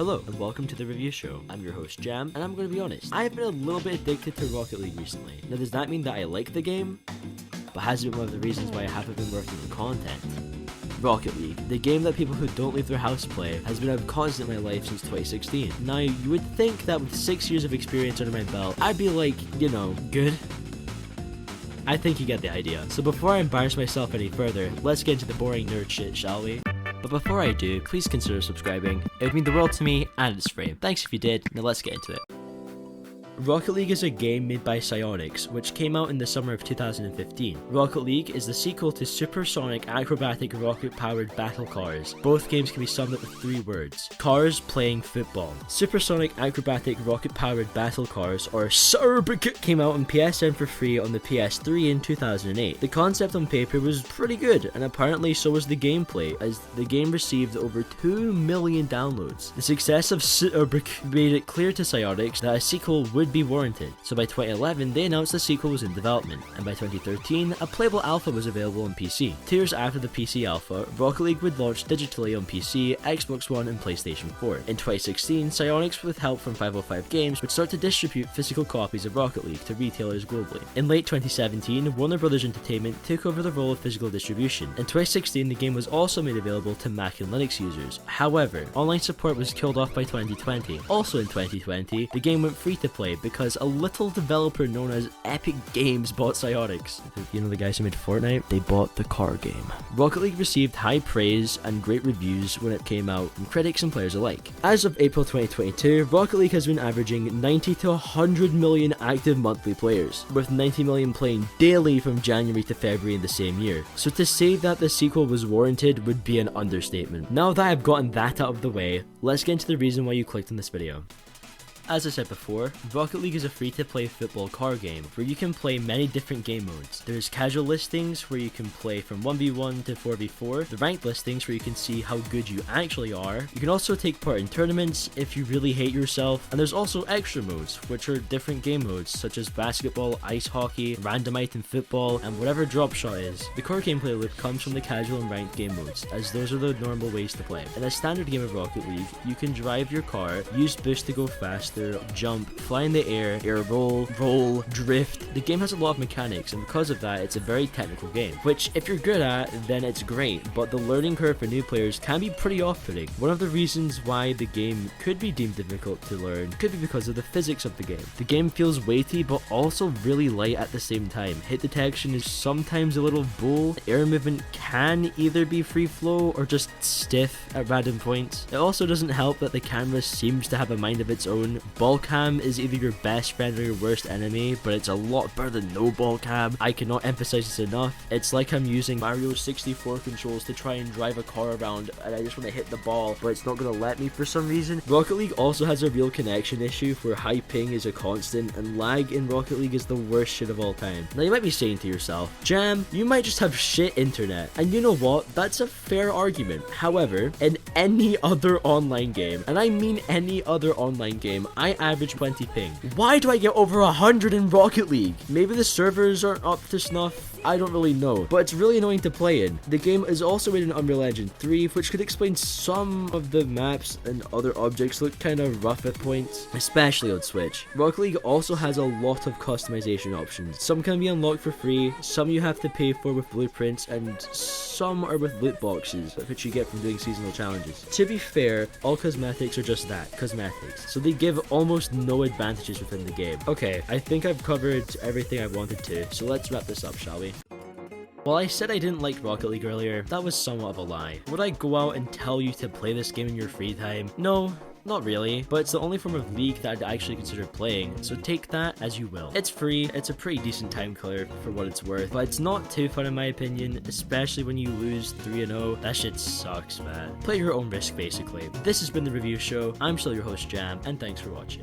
Hello, and welcome to the review show. I'm your host, JAMm, and I'm going to be honest, I have been a little bit addicted to Rocket League recently. Now, does that mean that I like the game? But has it been one of the reasons why I haven't been working on content? Rocket League, the game that people who don't leave their house play, has been a constant in my life since 2016. Now, you would think that with 6 years of experience under my belt, I'd be like, good. I think you get the idea. So before I embarrass myself any further, let's get into the boring nerd shit, shall we? But before I do, please consider subscribing. It would mean the world to me, and it's free. Thanks if you did. Now let's get into it. Rocket League is a game made by Psyonix, which came out in the summer of 2015. Rocket League is the sequel to supersonic acrobatic rocket-powered battle cars. Both games can be summed up with 3 words: cars playing football. Supersonic acrobatic rocket-powered battle cars, or SURBC, came out on PSN for free on the PS3 in 2008. The concept on paper was pretty good, and apparently so was the gameplay, as the game received over 2 million downloads. The success of SURBC made it clear to Psyonix that a sequel would be warranted, so by 2011 they announced the sequel was in development, and by 2013 a playable alpha was available on PC. 2 years after the PC alpha, Rocket League would launch digitally on PC, Xbox One and PlayStation 4. In 2016, Psyonix, with help from 505 Games, would start to distribute physical copies of Rocket League to retailers globally. In late 2017, Warner Bros. Entertainment took over the role of physical distribution. In 2016, the game was also made available to Mac and Linux users. However, online support was killed off by 2020. Also in 2020, the game went free to play because a little developer known as Epic Games bought Psyonix. You know the guys who made Fortnite? They bought the car game. Rocket League received high praise and great reviews when it came out from critics and players alike. As of April 2022, Rocket League has been averaging 90 to 100 million active monthly players, with 90 million playing daily from January to February in the same year. So to say that the sequel was warranted would be an understatement. Now that I've gotten that out of the way, let's get into the reason why you clicked on this video. As I said before, Rocket League is a free-to-play football car game where you can play many different game modes. There's casual listings where you can play from 1v1 to 4v4, the ranked listings where you can see how good you actually are. You can also take part in tournaments if you really hate yourself, and there's also extra modes, which are different game modes such as basketball, ice hockey, random item football, and whatever drop shot is. The core gameplay loop comes from the casual and ranked game modes, as those are the normal ways to play. In a standard game of Rocket League, you can drive your car, use boost to go faster, jump, fly in the air roll, drift. The game has a lot of mechanics, and because of that, it's a very technical game, which if you're good at, then it's great, but the learning curve for new players can be pretty off-putting. One of the reasons why the game could be deemed difficult to learn could be because of the physics of the game. The game feels weighty, but also really light at the same time. Hit detection is sometimes a little bull. Air movement can either be free flow or just stiff at random points. It also doesn't help that the camera seems to have a mind of its own. Ball cam is either your best friend or your worst enemy, but it's a lot better than no ball cam. I cannot emphasize this enough. It's like I'm using Mario 64 controls to try and drive a car around, and I just want to hit the ball, but it's not going to let me for some reason. Rocket League also has a real connection issue where high ping is a constant, and lag in Rocket League is the worst shit of all time. Now you might be saying to yourself, JAMm, you might just have shit internet, and you know what? That's a fair argument. However, in any other online game, and I mean any other online game, I average 20 ping. Why do I get over 100 in Rocket League? Maybe the servers aren't up to snuff. I don't really know, but it's really annoying to play in. The game is also made in Unreal Engine 3, which could explain some of the maps and other objects look kind of rough at points, especially on Switch. Rocket League also has a lot of customization options. Some can be unlocked for free, some you have to pay for with blueprints, and some are with loot boxes, which you get from doing seasonal challenges. To be fair, all cosmetics are just that, cosmetics, so they give almost no advantages within the game. Okay, I think I've covered everything I wanted to, so let's wrap this up, shall we? While I said I didn't like Rocket League earlier, that was somewhat of a lie. Would I go out and tell you to play this game in your free time? No. Not really, but it's the only form of League that I'd actually consider playing, so take that as you will. It's free, it's a pretty decent time killer for what it's worth, but it's not too fun in my opinion, especially when you lose 3-0. That shit sucks, man. Play your own risk, basically. This has been the review show. I'm still your host, JAMm, and thanks for watching.